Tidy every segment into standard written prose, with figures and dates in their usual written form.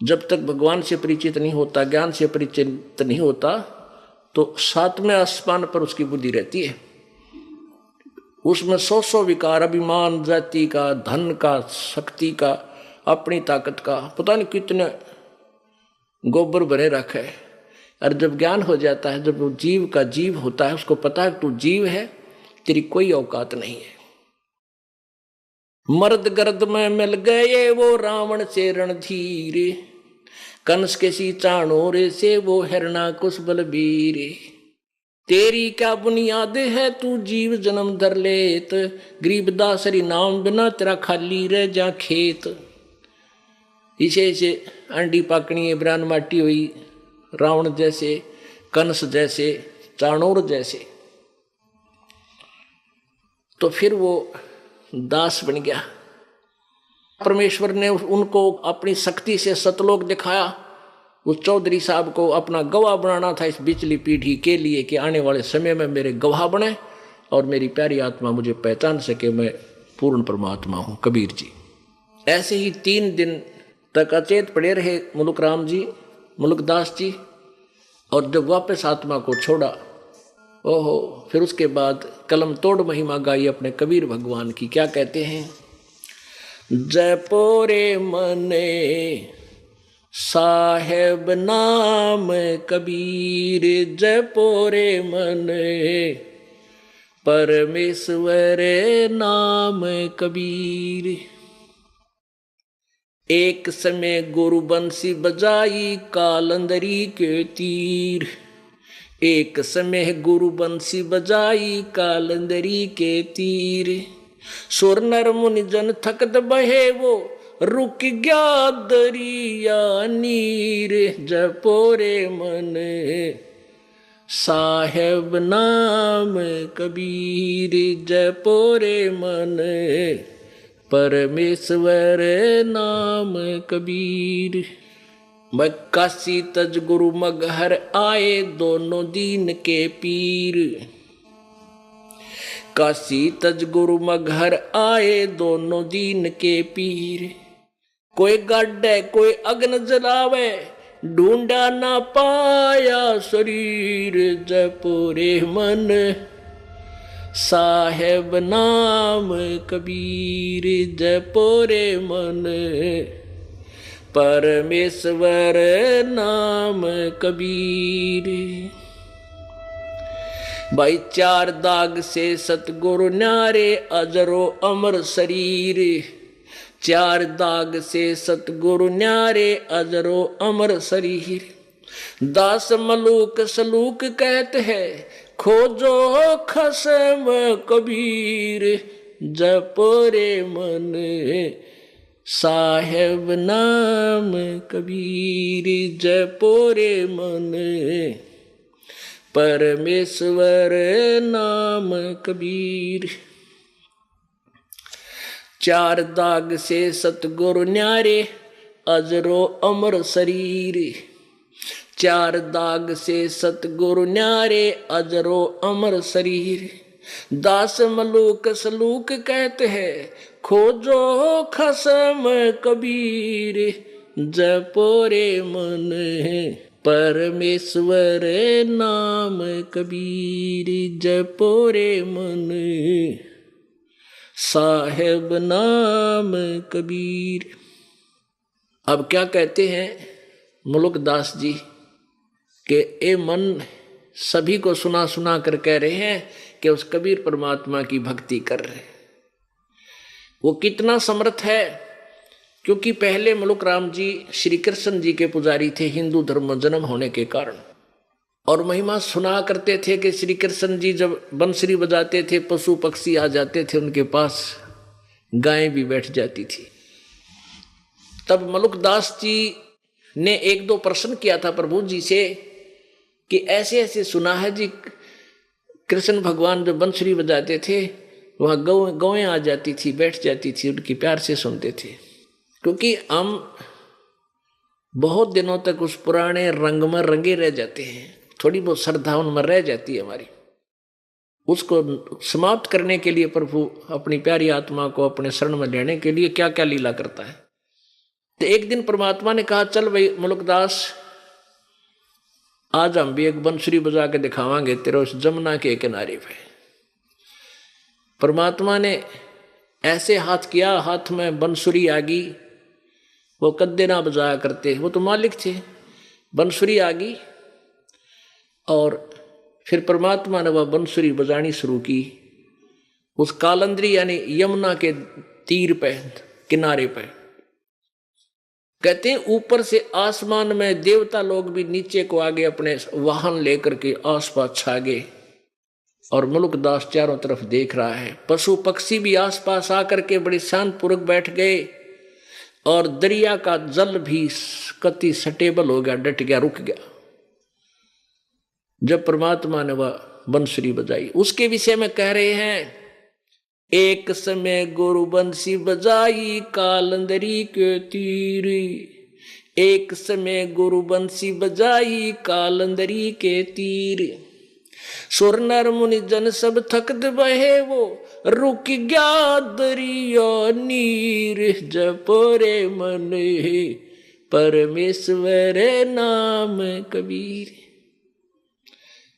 जब तक भगवान से परिचित नहीं होता, ज्ञान से परिचित नहीं होता, तो सातवें आसमान पर उसकी बुद्धि रहती है। उसमें सौ विकार, अभिमान, जाति का, धन का, शक्ति का, अपनी ताकत का, पता नहीं कितने गोबर भरे रखे है। और जब ज्ञान हो जाता है, जब वो जीव का जीव होता है, उसको पता है तू जीव है, तेरी कोई औकात नहीं है। मर्द गर्द में मिल गए वो रावण से रणधीर, कंस के सी चाणोर से वो हिरणाकुश बलबीर। तेरी क्या बुनियाद है तू जीव जन्म धर लेत, गरीबदासरी नाम बिना तेरा खाली रह जा खेत। इसे अंडी पाकनी ब्रान माटी हुई, रावण जैसे, कंस जैसे, चाणोर जैसे। तो फिर वो दास बन गया। परमेश्वर ने उनको अपनी शक्ति से सतलोक दिखाया। उस चौधरी साहब को अपना गवाह बनाना था इस बिचली पीढ़ी के लिए, कि आने वाले समय में मेरे गवाह बने और मेरी प्यारी आत्मा मुझे पहचान सके, मैं पूर्ण परमात्मा हूँ। कबीर जी ऐसे ही 3 दिन तक अचेत पड़े रहे मुलुक राम जी, मुलुकदास जी। और जब वापस आत्मा को छोड़ा, ओहो, फिर उसके बाद कलम तोड़ महिमा गाई अपने कबीर भगवान की। क्या कहते हैं? जय पोरे मने साहेब नाम कबीर, जय पोरे मने परमेश्वर नाम कबीर। एक समय गुरु बंसी बजाई कालंदरी के तीर, एक समय गुरु बंसी बजाई कालंदरी के तीर। सुर नर मुनि जन थकत बहे वो रुक गया दरिया नीर, जपोरे मन साहेब नाम कबीर, जपोरे मन परमेश्वर नाम कबीर। काशी तज गुरु मगहर आए दोनों दीन के पीर, काशी तज गुरु मगहर आए दोनों दीन के पीर। कोई गाड्डे कोई अग्न जलावे, ढूंढा ना पाया शरीर, जपोरे मन साहेब नाम कबीर, जपोरे मन परमेश्वर नाम कबीर। भाई 4 दाग से सतगुरु न्यारे, अजरो अमर शरीर। 4 दाग से सतगुरु न्यारे, अजरो अमर शरीर। दास मलूक सलूक कहते हैं, खोजो खसम कबीर, जपोरे मन साहेब नाम कबीर, जपोरे मन परमेश्वर नाम कबीर। 4 दाग से सतगुरु न्यारे, अजरो अमर शरीर। 4 दाग से सतगुरु न्यारे, अजरो अमर शरीर। दास मलूक सलूक कहते हैं, खोजो खसम कबीर, जपोरे मन परमेश्वर नाम कबीर, जपोरे मन साहेब नाम कबीर। अब क्या कहते हैं मुलुकदास जी कि ए मन सभी को सुना सुना कर कह रहे हैं कि उस कबीर परमात्मा की भक्ति कर रहे। वो कितना समर्थ है, क्योंकि पहले मुलुक राम जी श्री कृष्ण जी के पुजारी थे हिंदू धर्म में जन्म होने के कारण, और महिमा सुना करते थे कि श्री कृष्ण जी जब बंसरी बजाते थे पशु पक्षी आ जाते थे उनके पास, गायें भी बैठ जाती थी। तब मुलुकदास जी ने 1-2 प्रश्न किया था प्रभु जी से कि ऐसे ऐसे सुना है जी, कृष्ण भगवान जब बंसरी बजाते थे वहाँ गौएं आ जाती थी, बैठ जाती थी, उनकी प्यार से सुनते थे। क्योंकि हम बहुत दिनों तक उस पुराने रंग में रंगे रह जाते हैं, थोड़ी बहुत श्रद्धा उनमें रह जाती है हमारी। उसको समाप्त करने के लिए प्रभु अपनी प्यारी आत्मा को अपने शरण में लेने के लिए क्या क्या लीला करता है। तो एक दिन परमात्मा ने कहा चल भाई मुलुकदास, आज हम भी एक बंसुरी बजा के दिखावांगे तेरे उस जमुना के किनारे पे। परमात्मा ने ऐसे हाथ किया, हाथ में बंसुरी आ गई। वो कद्दे ना बजाया करते, वो तो मालिक थे। बंसुरी आ गई और फिर परमात्मा ने वह बंसुरी बजानी शुरू की उस कालंदरी यानी यमुना के तीर पे, किनारे पे। कहते हैं ऊपर से आसमान में देवता लोग भी नीचे को आगे अपने वाहन लेकर के आसपास छा गए और मुलुकदास चारों तरफ देख रहा है। पशु पक्षी भी आसपास आकर के बड़ी शांतपूर्वक बैठ गए और दरिया का जल भी कति स्टेबल हो गया, डट गया, रुक गया जब परमात्मा ने वह बंसुरी बजाई। उसके विषय में कह रहे हैं, एक समय गुरु बंसी बजाई कालंदरी के तीर, एक समय गुरु बंसी बजाई कालंदरी के तीर, सुर नर मुनि जन सब थक बहे वो रुक गया दरिया नीर, जपरे मन परमेश्वर नाम कबीर।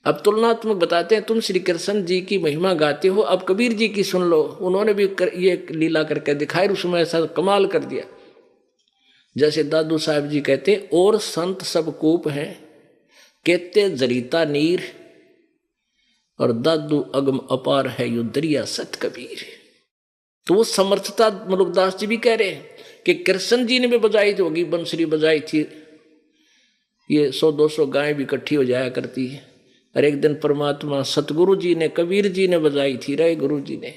अब तुलनात्मक बताते हैं, तुम श्री कृष्ण जी की महिमा गाते हो, अब कबीर जी की सुन लो। उन्होंने भी ये लीला करके दिखाई, उसमें ऐसा कमाल कर दिया। जैसे दादू साहब जी कहते, और संत सब कूप हैं कहते जरीता नीर, और दादू अगम अपार है यो दरिया सत कबीर। तो वो समर्थता मुलुकदास जी भी कह रहे हैं कि कृष्ण जी ने भी बजाई थी, होगी बंसुरी बजाई थी, ये 100-200 गायें भी इकट्ठी हो जाया करती है। और एक दिन परमात्मा सतगुरु जी ने, कबीर जी ने बजाई थी, राय गुरु जी ने।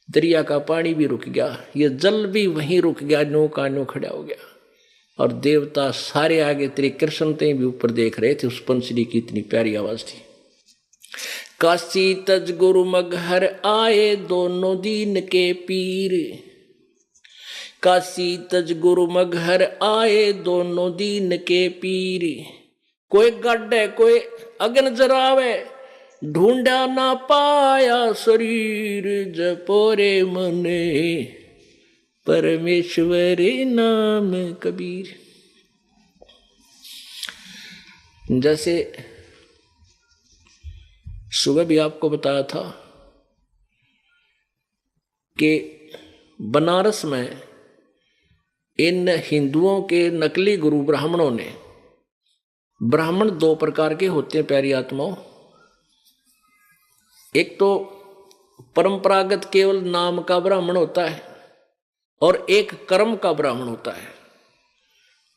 दरिया का पानी भी रुक गया, ये जल भी वहीं रुक गया, नो का नो खड़ा हो गया। और देवता सारे आगे तेरे कृष्ण ते भी ऊपर देख रहे थे। उस बंसुरी की इतनी प्यारी आवाज थी। काशी तज गुरु मगहर आए दोनों दीन के पीर, काशी तज गुरु मगहर आए दोनों दीन के पीर, कोई गड्ढे कोई अगन जरावे ढूंढा ना पाया शरीर, जपोरे मने परमेश्वर नाम कबीर। जैसे सुबह भी आपको बताया था कि बनारस में इन हिंदुओं के नकली गुरु ब्राह्मणों ने, ब्राह्मण 2 प्रकार के होते हैं प्यारी आत्माओं, एक तो परंपरागत केवल नाम का ब्राह्मण होता है और एक कर्म का ब्राह्मण होता है।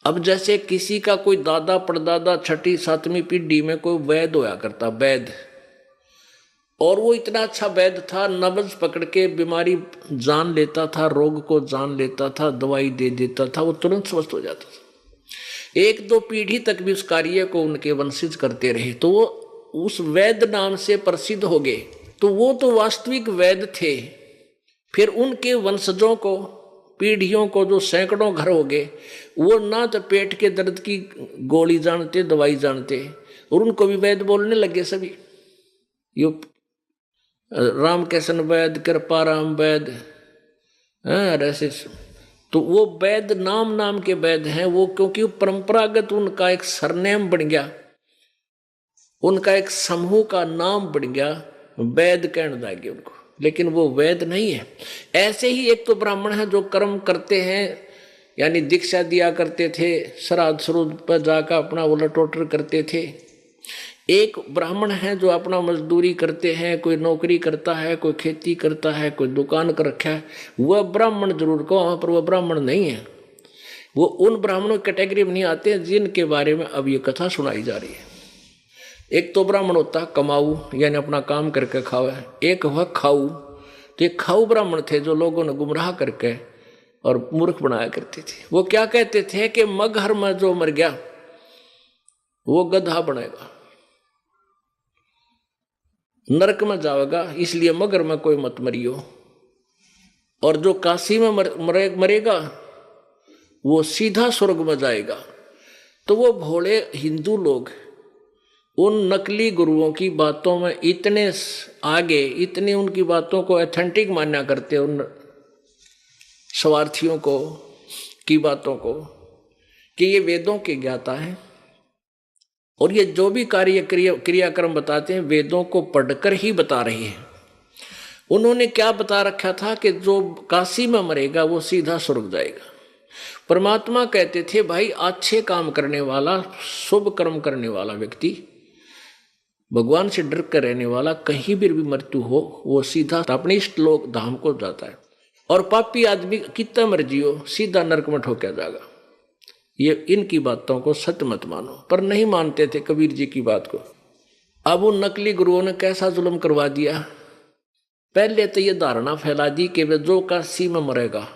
अब जैसे किसी का कोई दादा परदादा 6ठी 7वीं पीढ़ी में कोई वैद्य होया करता, वैद्य, और वो इतना अच्छा वैद्य था, नब्ज पकड़ के बीमारी जान लेता था, रोग को जान लेता था, दवाई दे देता था, वो तुरंत स्वस्थ हो जाता था। 1-2 पीढ़ी तक भी उस कार्य को उनके वंशज करते रहे तो वो उस वैद्य नाम से प्रसिद्ध हो गए। तो वो तो वास्तविक वैद्य थे। फिर उनके वंशजों को, पीढ़ियों को, जो सैकड़ों घर हो गए, वो ना तो पेट के दर्द की गोली जानते, दवाई जानते, और उनको भी वैद्य बोलने लगे सभी। यो रामकृष्ण वैद्य, कृपाराम वैद्य, ऐसे। तो वो वैद्य नाम के वैद्य हैं वो, क्योंकि परंपरागत उनका एक सरनेम बन गया, उनका एक समूह का नाम बन गया, वैद्य कहने लगे उनको, लेकिन वो वैद्य नहीं है। ऐसे ही एक तो ब्राह्मण है जो कर्म करते हैं, यानी दीक्षा दिया करते थे, श्राद्ध श्रुद्ध पर जाकर अपना उलट करते थे। एक ब्राह्मण है जो अपना मजदूरी करते हैं, कोई नौकरी करता है, कोई खेती करता है, कोई दुकान कर रखा है, वह ब्राह्मण जरूर को, वहाँ पर वह ब्राह्मण नहीं है। वो उन ब्राह्मणों की कैटेगरी में नहीं आते हैं जिनके बारे में अब ये कथा सुनाई जा रही है। एक तो ब्राह्मण होता है कमाऊ, यानी अपना काम करके खावे, एक हुआ खाऊ। तो ये खाऊ ब्राह्मण थे जो लोगों ने गुमराह करके और मूर्ख बनाया करते थे। वो क्या कहते थे कि मगहर में जो मर गया वो गधा बनेगा, नरक में जाएगा, इसलिए मगर में कोई मत मरियो। और जो काशी में मरेगा वो सीधा स्वर्ग में जाएगा। तो वो भोले हिंदू लोग उन नकली गुरुओं की बातों में इतने आगे, इतनी उनकी बातों को ऑथेंटिक मान्या करते उन स्वार्थियों को, की बातों को कि ये वेदों के ज्ञाता हैं और ये जो भी क्रियाक्रम बताते हैं वेदों को पढ़कर ही बता रहे हैं। उन्होंने क्या बता रखा था कि जो काशी में मरेगा वो सीधा स्वर्ग जाएगा। परमात्मा कहते थे भाई अच्छे काम करने वाला, शुभ कर्म करने वाला व्यक्ति, भगवान से डर कर रहने वाला, कहीं भी मृत्यु हो वो सीधा अपने इष्ट लोक धाम को जाता है, और पापी आदमी कितना मर्जी हो सीधा नरक में ठोका जाएगा। ये इनकी बातों को सत्य मत मानो, पर नहीं मानते थे कबीर जी की बात को। अब उन नकली गुरुओं ने कैसा जुल्म करवा दिया। पहले तो ये धारणा फैला दी कि वे जो काशी में मरेगा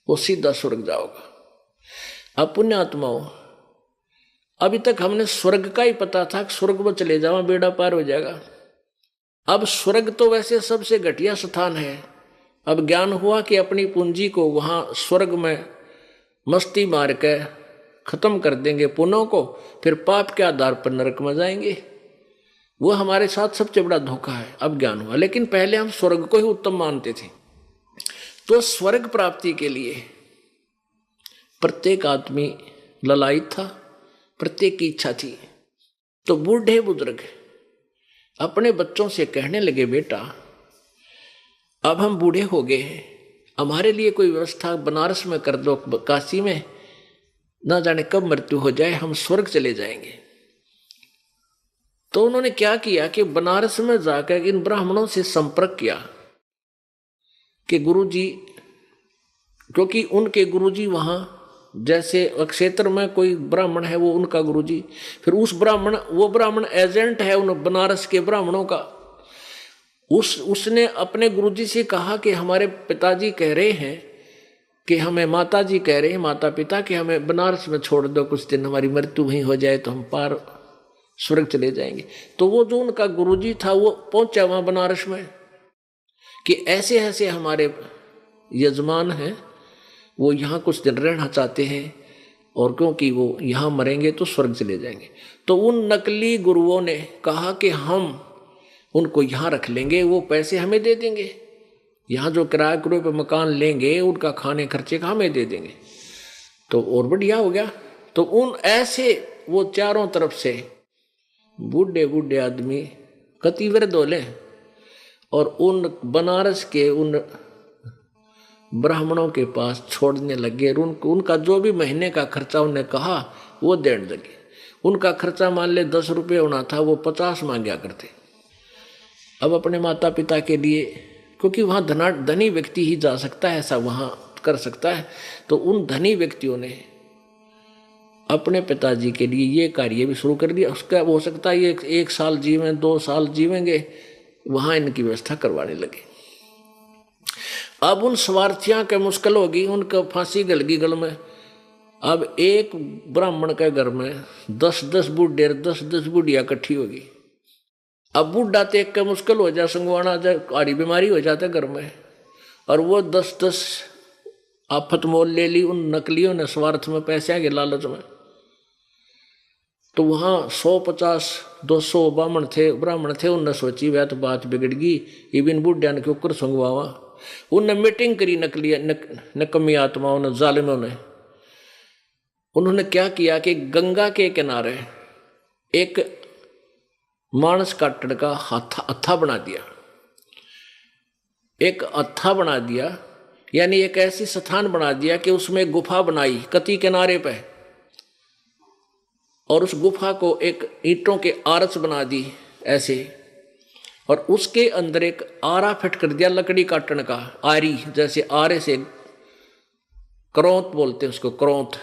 वो सीधा स्वर्ग जाओगा। अब पुण्यात्माओं, अभी तक हमने स्वर्ग का ही पता था कि स्वर्ग में चले जाओ बेड़ा पार हो जाएगा। अब स्वर्ग तो वैसे सबसे घटिया स्थान है। अब ज्ञान हुआ कि अपनी पूंजी को वहां स्वर्ग में मस्ती मार के खत्म कर देंगे पुण्यों को, फिर पाप के आधार पर नरक में जाएंगे। वो हमारे साथ सबसे बड़ा धोखा है। अब ज्ञान हुआ, लेकिन पहले हम स्वर्ग को ही उत्तम मानते थे। तो स्वर्ग प्राप्ति के लिए प्रत्येक आदमी ललायित था, प्रत्येक की इच्छा थी। तो बूढ़े बुजुर्ग अपने बच्चों से कहने लगे, बेटा अब हम बूढ़े हो गए हैं, हमारे लिए कोई व्यवस्था बनारस में कर दो, काशी में, ना जाने कब मृत्यु हो जाए, हम स्वर्ग चले जाएंगे। तो उन्होंने क्या किया कि बनारस में जाकर इन ब्राह्मणों से संपर्क किया कि गुरुजी, क्योंकि उनके गुरुजी वहां, जैसे क्षेत्र में कोई ब्राह्मण है वो उनका गुरुजी, फिर उस ब्राह्मण, वो ब्राह्मण एजेंट है उन बनारस के ब्राह्मणों का। उसने अपने गुरुजी से कहा कि हमारे पिताजी कह रहे हैं कि हमें, माताजी कह रहे हैं, माता पिता, कि हमें बनारस में छोड़ दो कुछ दिन, हमारी मृत्यु वहीं हो जाए तो हम पार स्वर्ग चले जाएंगे। तो वो जो उनका गुरुजी था वो पहुंचा वहां बनारस में कि ऐसे ऐसे हमारे यजमान हैं, वो यहाँ कुछ दिन रहना चाहते हैं, और क्योंकि वो यहाँ मरेंगे तो स्वर्ग चले जाएंगे। तो उन नकली गुरुओं ने कहा कि हम उनको यहाँ रख लेंगे, वो पैसे हमें दे देंगे, यहाँ जो किराए के पे मकान लेंगे उनका खाने खर्चे का हमें दे देंगे, तो और बढ़िया हो गया। तो उन ऐसे वो चारों तरफ से बूढ़े बूढ़े आदमी कति वृद्ध होले और उन बनारस के उन ब्राह्मणों के पास छोड़ने लगे। उनका जो भी महीने का खर्चा उन्हें कहा वो देने लगे। उनका खर्चा मान ले 10 रुपये होना था, वो 50 मांगा करते। अब अपने माता पिता के लिए, क्योंकि वहाँ धनी व्यक्ति ही जा सकता है, ऐसा वहाँ कर सकता है, तो उन धनी व्यक्तियों ने अपने पिताजी के लिए ये कार्य भी शुरू कर दिया। उसका हो सकता है ये 1 साल जीवें, 2 साल जीवेंगे, वहाँ इनकी व्यवस्था करवाने लगे। अब उन स्वार्थियों के मुश्किल होगी, उनका फांसी गल गई गल में। अब एक ब्राह्मण के घर में 10-10 बूढ़े, 10-10 बुढ़िया इकट्ठी होगी। अब बूढ़ा देख के मुश्किल हो जाए, संगवाना जाए, आड़ी बीमारी हो जाता घर में, और वो 10-10 आफत मोल ले ली उन नकलियों ने स्वार्थ में, पैसे के लालच में। तो वहाँ 150-200 ब्राह्मण थे। उनने सोची वह तो बात बिगड़ गई, इबिन बुढ़िया ने क्यों कर संगवावा। उनने मीटिंग करी नकमी आत्माओं ने, जालिमों ने। उन्होंने क्या किया कि गंगा के किनारे एक मानस काटने का हत्था बना दिया। एक हत्था बना दिया, यानी एक ऐसी स्थान बना दिया कि उसमें गुफा बनाई कती किनारे पे, और उस गुफा को एक ईंटों के आरस बना दी ऐसे, और उसके अंदर एक आरा फिट कर दिया लकड़ी काटने का, आरी, जैसे आरे से करौंत बोलते हैं उसको, करौंत,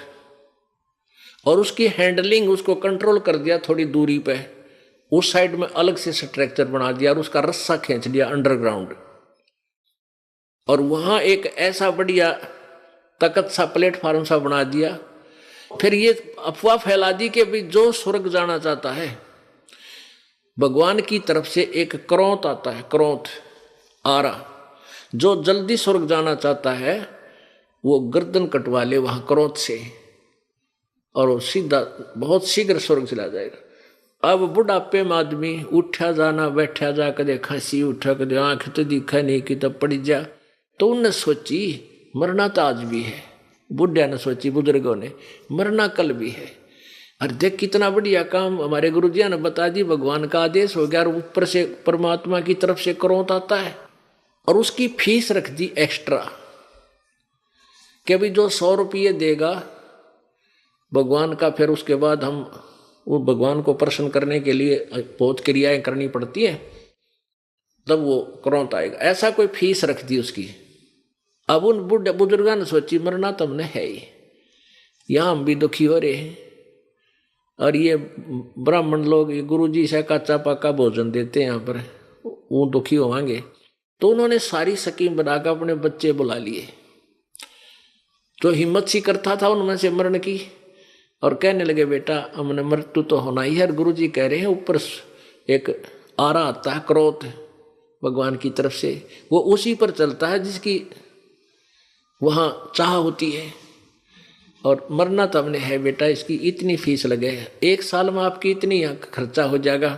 और उसकी हैंडलिंग, उसको कंट्रोल कर दिया थोड़ी दूरी पे। उस साइड में अलग से स्ट्रक्चर बना दिया और उसका रस्सा खींच दिया अंडरग्राउंड, और वहां एक ऐसा बढ़िया तकत सा प्लेटफार्म सा बना दिया। फिर ये अफवाह फैला दी कि भाई जो स्वर्ग जाना चाहता है, भगवान की तरफ से एक करौंत आता है, करौंत आरा, जो जल्दी स्वर्ग जाना चाहता है वो गर्दन कटवा ले वहां करौंत से, और वो सीधा बहुत शीघ्र स्वर्ग चला जाएगा। अब बुढ़ापे में आदमी उठा जाना बैठा जा, कदे खांसी उठा, कदे आंख तो दिखा नहीं कि तब पड़ी जा। तो उनने सोची मरना तो आज भी है, बुढ़िया ने सोची, बुजुर्गों ने, मरना कल भी है। अरे देख कितना बढ़िया काम हमारे गुरुजिया ने बता दी, भगवान का आदेश हो गया और ऊपर से परमात्मा की तरफ से क्रोध आता है। और उसकी फीस रख दी एक्स्ट्रा कि अभी जो 100 रुपये देगा भगवान का, फिर उसके बाद हम वो भगवान को प्रसन्न करने के लिए बहुत क्रियाएं करनी पड़ती हैं, तब वो क्रोध आएगा। ऐसा कोई फीस रख दी उसकी। अब उन बुजुर्गों ने सोची मरना तो हमने है ही, यहाँ हम भी दुखी हो रहे हैं और ये ब्राह्मण लोग ये गुरुजी से कच्चा पक्का भोजन देते हैं यहाँ पर, वो दुखी होंगे। तो उन्होंने सारी स्कीम बनाकर अपने बच्चे बुला लिए, जो हिम्मत सी करता था उनमें से मरण की, और कहने लगे बेटा हमने मृत्यु तो होना ही है। गुरुजी कह रहे हैं ऊपर एक आरा आता है क्रोध भगवान की तरफ से, वो उसी पर चलता है जिसकी वहाँ चाह होती है, और मरना तो हमने है बेटा, इसकी इतनी फीस लगे, 1 साल में आपकी इतनी खर्चा हो जाएगा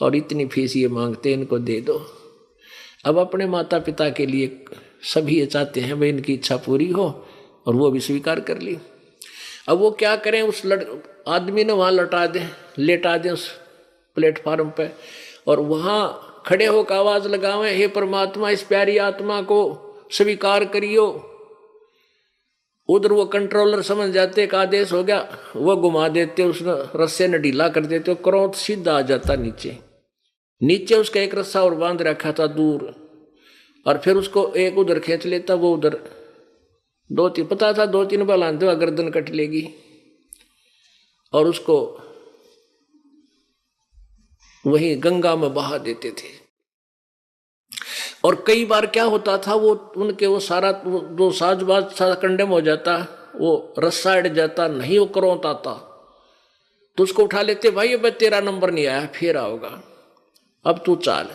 और इतनी फीस ये मांगते, इनको दे दो। अब अपने माता पिता के लिए सभी ये चाहते हैं भाई इनकी इच्छा पूरी हो, और वो भी स्वीकार कर ली। अब वो क्या करें, उस आदमी ने वहाँ लेटा दें उस प्लेटफार्म पे, और वहाँ खड़े होकर आवाज लगावें, हे परमात्मा इस प्यारी आत्मा को स्वीकार करियो। उधर वो कंट्रोलर समझ जाते का आदेश हो गया, वो घुमा देते, उस रस्से ने ढीला कर देते, क्रोध सीधा आ जाता नीचे उसका एक रस्सा और बांध रखा था दूर, और फिर उसको एक उधर खींच लेता, वो उधर 2-3 पता था 2-3 बार लानते हुआ गर्दन कट लेगी, और उसको वही गंगा में बहा देते थे। और कई बार क्या होता था, वो उनके वो सारा जो साजबाज सारा कंडेम हो जाता, वो रस्सा अड़ जाता, नहीं वो क्रोध आता, तो उसको उठा लेते, भाई अब तेरा नंबर नहीं आया, फिर आओगा, अब तू चाल।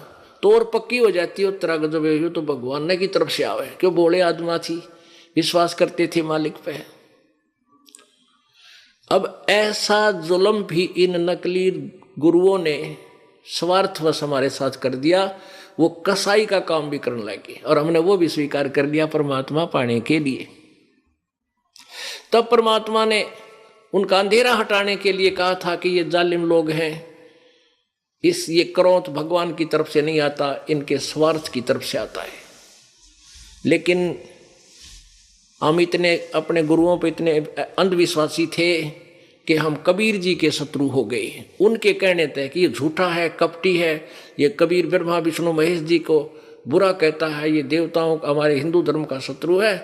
तो और पक्की हो जाती है तेरा गजब, तो भगवान ने की तरफ से आवे, क्यों बोले आत्मा थी, विश्वास करते थे मालिक पे। अब ऐसा जुल्म भी इन नकली गुरुओं ने स्वार्थवश हमारे साथ कर दिया, वो कसाई का काम भी करने लगे, और हमने वो भी स्वीकार कर लिया परमात्मा पाने के लिए। तब परमात्मा ने उनका अंधेरा हटाने के लिए कहा था कि ये जालिम लोग हैं, ये क्रोध भगवान की तरफ से नहीं आता, इनके स्वार्थ की तरफ से आता है। लेकिन हम इतने अपने गुरुओं पे इतने अंधविश्वासी थे कि हम कबीर जी के शत्रु हो गए। उनके कहने थे कि ये झूठा है, कपटी है, ये कबीर ब्रह्मा विष्णु महेश जी को बुरा कहता है, ये देवताओं हमारे हिंदू धर्म का शत्रु है।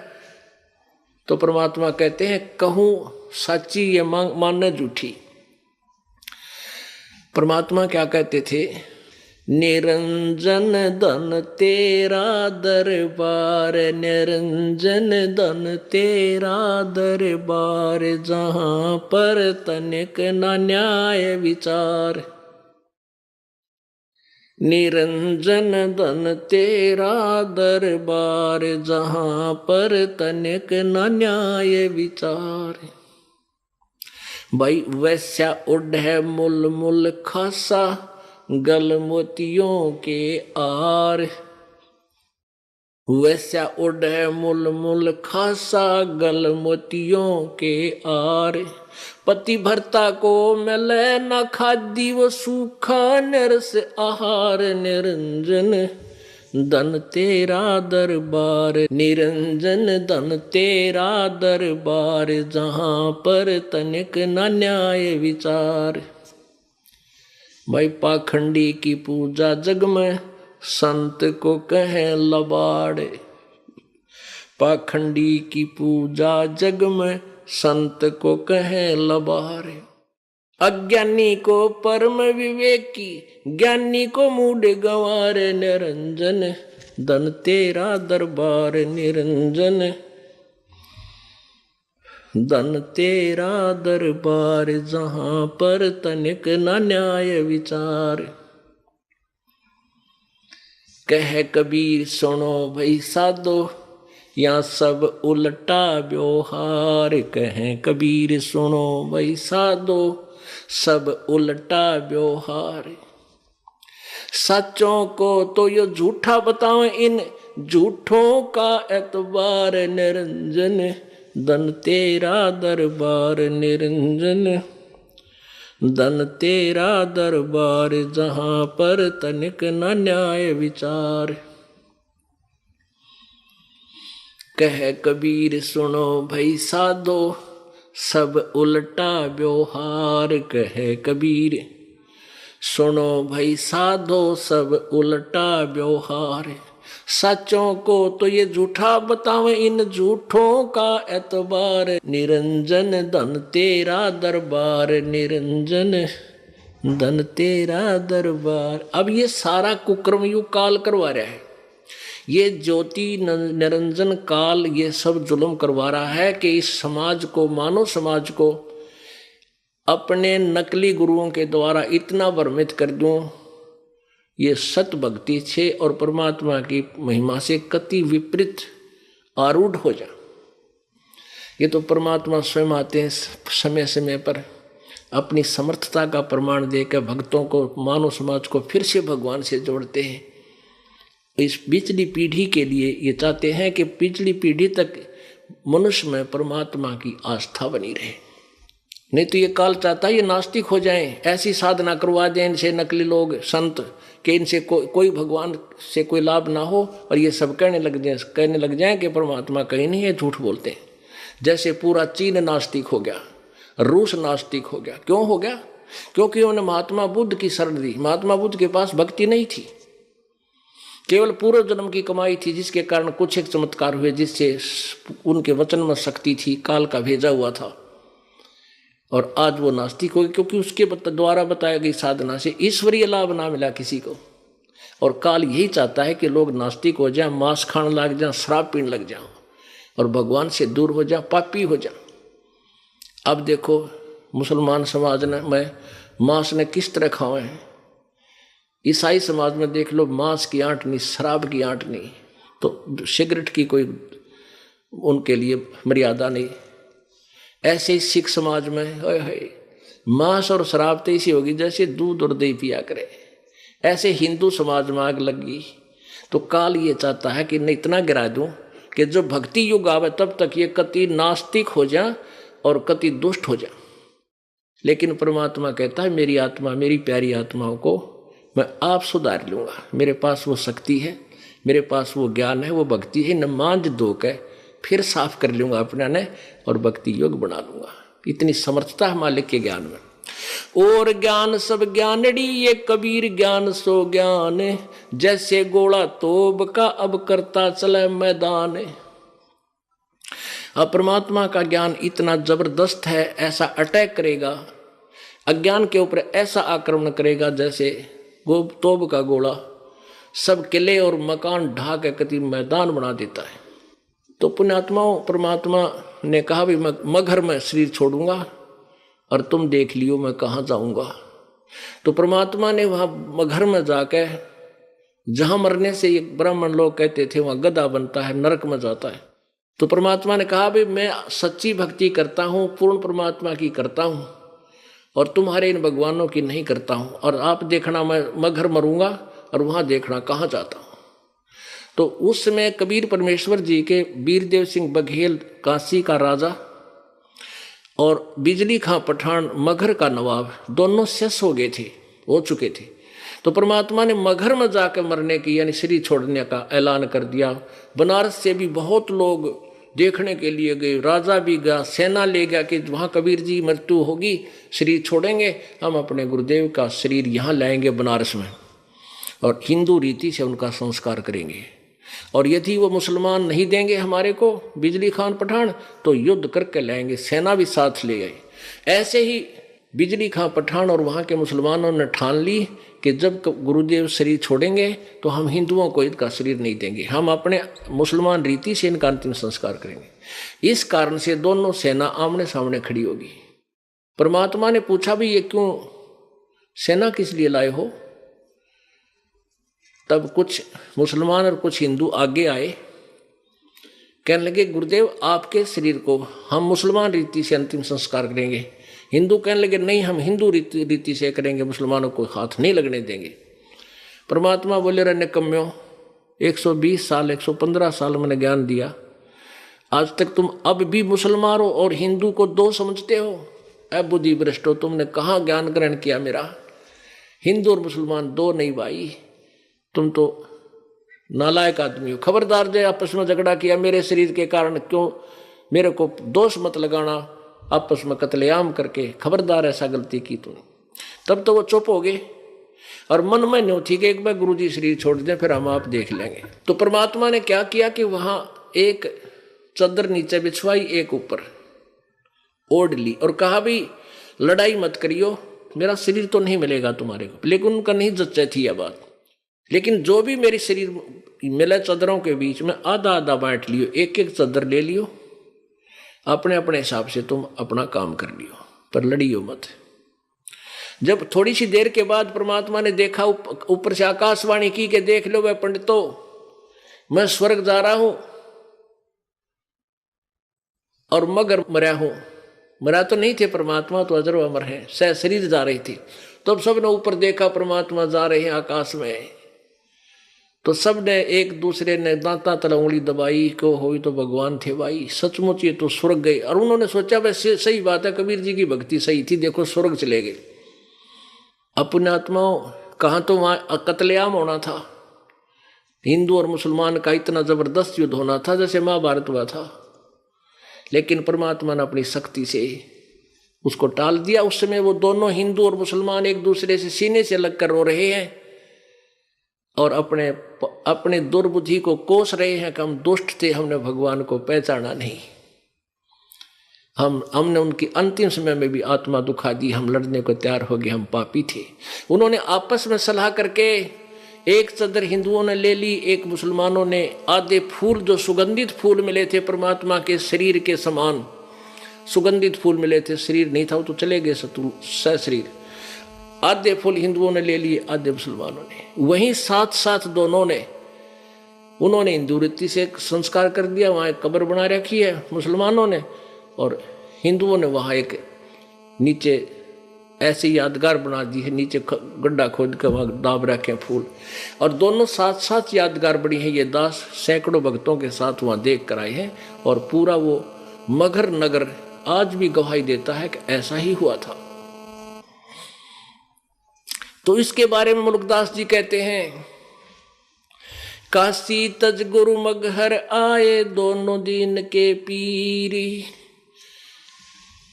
तो परमात्मा कहते हैं कहूँ सच्ची ये मानना झूठी। परमात्मा क्या कहते थे, निरंजन धन तेरा दरबार, निरंजन धन तेरा दरबार, जहाँ पर तनिक न न्याय विचार। निरंजन धन तेरा दरबार, जहाँ पर तनिक न न्याय विचार। भाई वैसा उड है मुल मुल खासा, गल मोतियों के आर। वैसा उड है मुल मुल खासा, गल मोतियों के आर। पति भरता को मिले न खादी, वो सूखा नरस आहार। निरंजन धन तेरा दरबार, निरंजन धन तेरा दरबार, जहाँ पर तनिक न न्याय विचार। भाई पाखंडी की पूजा जग में, संत को कहें लबाड़े। पाखंडी की पूजा जग में, संत को कहें लबाड़े। अज्ञानी को परम विवेकी, ज्ञानी को मूढ़ गंवार। निरंजन धन तेरा दरबार, निरंजन धन तेरा दरबार, जहाँ पर तनिक न न्याय विचार। कह कबीर सुनो भाई साधो, या सब उल्टा व्यवहार। कह कबीर सुनो भाई साधो, सब उल्टा व्यवहार। सच्चों को तो ये झूठा बताओ, इन झूठों का एतबार। निरंजन धन तेरा दरबार निरंजन, धन तेरा दरबार जहां पर तनिक न न्याय विचार। कह कबीर सुनो भई साधो सब उल्टा व्यवहार। कह कबीर सुनो भई साधो सब उल्टा व्यवहार। सच्चों को तो ये झूठा बतावे, इन झूठों का एतबार। निरंजन धन तेरा दरबार, निरंजन धन तेरा दरबार। अब ये सारा कुक्रम युग काल करवा रहा है, ये ज्योति निरंजन काल ये सब जुल्म करवा रहा है कि इस समाज को, मानव समाज को अपने नकली गुरुओं के द्वारा इतना भ्रमित कर दूं, ये सत भक्ति से और परमात्मा की महिमा से कति विपरीत आरूढ़ हो जा। ये तो परमात्मा स्वयं आते हैं समय समय पर अपनी समर्थता का प्रमाण देकर भक्तों को, मानव समाज को फिर से भगवान से जोड़ते हैं। इस पिछली पीढ़ी के लिए ये चाहते हैं कि पिछली पीढ़ी तक मनुष्य में परमात्मा की आस्था बनी रहे। नहीं तो ये काल चाहता है ये नास्तिक हो जाएं, ऐसी साधना करवा दें इनसे नकली लोग संत कि इनसे कोई भगवान से कोई लाभ ना हो, और ये सब कहने लग जाएं कि परमात्मा कहीं नहीं है, झूठ बोलते हैं। जैसे पूरा चीन नास्तिक हो गया, रूस नास्तिक हो गया। क्यों हो गया? क्योंकि उन्होंने महात्मा बुद्ध की शरण दी। महात्मा बुद्ध के पास भक्ति नहीं थी, केवल पूर्व जन्म की कमाई थी, जिसके कारण कुछ एक चमत्कार हुए, जिससे उनके वचन में शक्ति थी, काल का भेजा हुआ था। और आज वो नास्तिक हो गए क्योंकि उसके द्वारा बताई गई साधना से ईश्वरीय लाभ ना मिला किसी को। और काल यही चाहता है कि लोग नास्तिक हो जाएं, मांस खाने लग जाएं, शराब पीने लग जाएं और भगवान से दूर हो जाएं, पापी हो जाएं। अब देखो मुसलमान समाज में मांस ने किस तरह खाए हैं। ईसाई समाज में देख लो, मांस की आंट नहीं, शराब की आंट नहीं, तो सिगरेट की कोई उनके लिए मर्यादा नहीं। ऐसे ही सिख समाज में मांस और शराब तो ऐसी होगी जैसे दूध और दही पिया करे। ऐसे हिंदू समाज में आग लगी। तो काल ये चाहता है कि नहीं इतना गिरा दूं कि जो भक्ति युग आवे तब तक ये कति नास्तिक हो जा और कति दुष्ट हो जा। लेकिन परमात्मा कहता है मेरी आत्मा, मेरी प्यारी आत्माओं को मैं आप सुधार लूँगा। मेरे पास वो शक्ति है, मेरे पास वो ज्ञान है, वो भक्ति है। न मांझ धोकर फिर साफ कर लूँगा अपना ने और भक्ति योग बना लूँगा। इतनी समर्थता है मालिक के ज्ञान में। और ज्ञान सब ज्ञानड़ी, ये कबीर ज्ञान सो ज्ञान। जैसे गोला तोब का अब करता चले मैदान। अब परमात्मा का ज्ञान इतना जबरदस्त है, ऐसा अटैक करेगा अज्ञान के ऊपर, ऐसा आक्रमण करेगा जैसे तोब का गोला सब किले और मकान ढा के कति मैदान बना देता है। तो पुण्यात्माओं, परमात्मा ने कहा भी मैं मगर में शरीर छोड़ूंगा और तुम देख लियो मैं कहाँ जाऊंगा। तो परमात्मा ने वहाँ मगर में जाकर, जहाँ मरने से ये ब्राह्मण लोग कहते थे वहाँ गधा बनता है, नरक में जाता है, तो परमात्मा ने कहा भी मैं सच्ची भक्ति करता हूँ, पूर्ण परमात्मा की करता हूँ और तुम्हारे इन भगवानों की नहीं करता हूँ। और आप देखना मैं मगर मरूंगा और वहाँ देखना कहाँ जाता हूँ। तो उस समय कबीर परमेश्वर जी के वीरदेव सिंह बघेल काशी का राजा और बिजली खां पठान मगहर का नवाब दोनों शेष हो चुके थे। तो परमात्मा ने मगहर में जाकर मरने की यानी शरीर छोड़ने का ऐलान कर दिया। बनारस से भी बहुत लोग देखने के लिए गए, राजा भी गया, सेना ले गया कि वहाँ कबीर जी मृत्यु होगी, शरीर छोड़ेंगे, हम अपने गुरुदेव का शरीर यहाँ लाएंगे बनारस में और हिंदू रीति से उनका संस्कार करेंगे। और यदि वो मुसलमान नहीं देंगे हमारे को बिजली खान पठान तो युद्ध करके लाएंगे। सेना भी साथ ले गए। ऐसे ही बिजली खां पठान और वहाँ के मुसलमानों ने ठान ली कि जब गुरुदेव शरीर छोड़ेंगे तो हम हिंदुओं को इनका शरीर नहीं देंगे, हम अपने मुसलमान रीति से इनका अंतिम संस्कार करेंगे। इस कारण से दोनों सेना आमने सामने खड़ी होगी। परमात्मा ने पूछा भी ये क्यों सेना किस लिए लाए हो? तब कुछ मुसलमान और कुछ हिंदू आगे आए, कहने लगे गुरुदेव आपके शरीर को हम मुसलमान रीति से अंतिम संस्कार करेंगे। हिंदू कहने लगे नहीं, हम हिंदू रीति से करेंगे, मुसलमानों को हाथ नहीं लगने देंगे। परमात्मा बोले रहने कम्यों 120 साल 115 साल मैंने ज्ञान दिया, आज तक तुम अब भी मुसलमान हो और हिंदू को दो समझते हो। ऐ बुद्धि भ्रष्टो, तुमने कहाँ ज्ञान ग्रहण किया मेरा। हिंदू और मुसलमान दो नहीं भाई, तुम तो नालायक आदमी हो। खबरदार, जो आपस में झगड़ा किया मेरे शरीर के कारण, क्यों मेरे को दोष मत लगाना आपस में कत्लेआम करके, खबरदार ऐसा गलती की तूने। तब तो वो चुप हो गए और मन में न्यों थी कि एक बार गुरुजी शरीर छोड़ दें, फिर हम आप देख लेंगे। तो परमात्मा ने क्या किया कि वहां एक चादर नीचे बिछवाई, एक ऊपर ओढ़ ली और कहा भी लड़ाई मत करियो, मेरा शरीर तो नहीं मिलेगा तुम्हारे को। लेकिन उनका नहीं जच्चा थी यह बात। लेकिन जो भी मेरी शरीर मिले चादरों के बीच में आधा आधा बांट लियो, एक एक चादर ले लियो, अपने अपने हिसाब से तुम अपना काम कर लियो, पर लड़ियो मत। जब थोड़ी सी देर के बाद परमात्मा ने देखा, ऊपर से आकाशवाणी की कि देख लो वह पंडितों, मैं स्वर्ग जा रहा हूं और मगर मरा हूं। मरा तो नहीं थे परमात्मा, तो अजर अमर है, सह शरीर जा रही थी। तब सबने ऊपर देखा परमात्मा जा रहे हैं आकाश में, तो सबने एक दूसरे ने दांता तला उंगली दबाई को होई तो भगवान थे भाई, सचमुच ये तो स्वर्ग गए। और उन्होंने सोचा वैसे सही बात है, कबीर जी की भक्ति सही थी, देखो स्वर्ग चले गए। अपने आत्माओं, कहाँ तो वहां कत्लेआम होना था, हिंदू और मुसलमान का इतना जबरदस्त युद्ध होना था जैसे महाभारत हुआ था। लेकिन परमात्मा ने अपनी शक्ति से उसको टाल दिया। उस समय वो दोनों हिंदू और मुसलमान एक दूसरे से सीने से लग कर रो रहे हैं और अपने अपने दुर्बुद्धि को कोस रहे हैं कि हम दुष्ट थे, हमने भगवान को पहचाना नहीं, हमने उनकी अंतिम समय में भी आत्मा दुखा दी, हम लड़ने को तैयार हो गए, हम पापी थे। उन्होंने आपस में सलाह करके एक चादर हिंदुओं ने ले ली, एक मुसलमानों ने। आधे फूल जो सुगंधित फूल मिले थे परमात्मा के शरीर के समान, सुगंधित फूल मिले थे, शरीर नहीं था वो तो चले गए सशरीर। आधे फूल हिंदुओं ने ले लिए, आधे मुसलमानों ने। वहीं साथ साथ दोनों ने, उन्होंने हिंदू रीति से संस्कार कर दिया, वहां एक कब्र बना रखी है मुसलमानों ने, और हिंदुओं ने वहां एक नीचे ऐसे यादगार बना दी है, नीचे गड्ढा खोद कर वहां दाब रखे हैं फूल। और दोनों साथ साथ यादगार बनी है। ये दास सैकड़ों भक्तों के साथ वहां देख कर आए हैं और पूरा वो मगर नगर आज भी गवाही देता है कि ऐसा ही हुआ था। तो इसके बारे में मुल्कदास जी कहते हैं, काशी तज गुरु मगहर आए दोनों दीन के पीरी,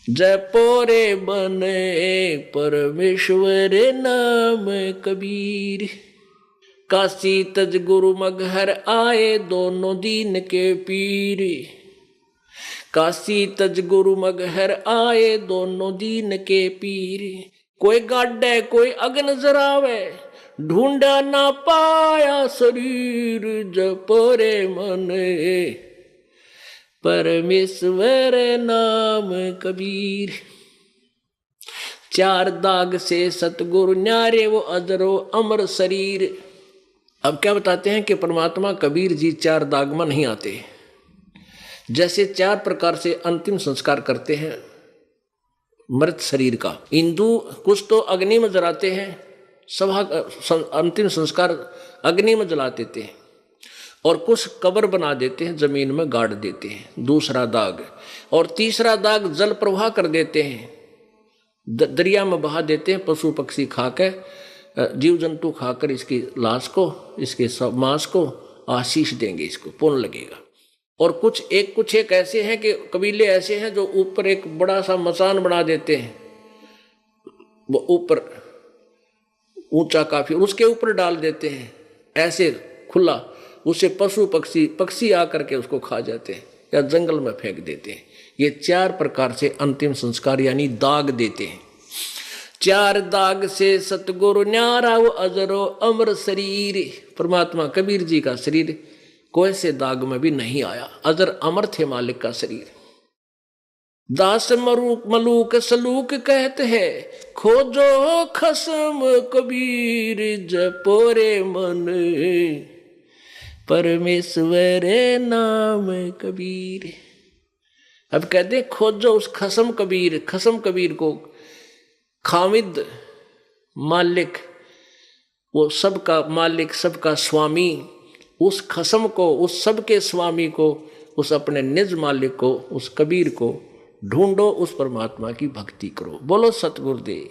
जयपोरे बने परमेश्वर नाम कबीर। काशी तज गुरु मगहर आए दोनों दीन के पीर, काशी तज गुरु मगहर आए दोनों दीन के पीर। कोई गाड्डे कोई अग्न जरावे, ढूंढा ना पाया शरीर, जपरे मन परमेश्वर नाम कबीर। चार दाग से सतगुरु न्यारे वो अजरो अमर शरीर। अब क्या बताते हैं कि परमात्मा कबीर जी चार दाग में नहीं आते। जैसे चार प्रकार से अंतिम संस्कार करते हैं मृत शरीर का। हिंदू कुछ तो अग्नि में जलाते हैं, सभा अंतिम संस्कार अग्नि में जला देते हैं, और कुछ कब्र बना देते हैं, जमीन में गाड़ देते हैं, दूसरा दाग। और तीसरा दाग जल प्रवाह कर देते हैं, दरिया में बहा देते हैं, पशु पक्षी खाकर, जीव जंतु खाकर इसकी लाश को, इसके मांस को आशीष देंगे, इसको पुण्य लगेगा। और कुछ एक ऐसे हैं कि कबीले ऐसे हैं जो ऊपर एक बड़ा सा मचान बना देते हैं, वो ऊपर ऊंचा काफी, उसके ऊपर डाल देते हैं ऐसे खुला, उससे पशु पक्षी आकर के उसको खा जाते हैं या जंगल में फेंक देते हैं। ये चार प्रकार से अंतिम संस्कार यानी दाग देते हैं। चार दाग से सतगुरु न्यारा वो अजरो अमर शरीर। परमात्मा कबीर जी का शरीर कोई से दाग में भी नहीं आया, अजर अमर थे मालिक का शरीर। दास मलूक सलूक कहते हैं, खोजो खसम कबीर, जपोरे मन परमेश्वर नाम कबीर। अब कहते हैं खोजो उस खसम कबीर। खसम कबीर को खामिद मालिक, वो सबका मालिक, सबका स्वामी, उस खसम को, उस सब के स्वामी को उस अपने निज मालिक को, उस कबीर को ढूंढो, उस परमात्मा की भक्ति करो। बोलो सतगुरुदेव।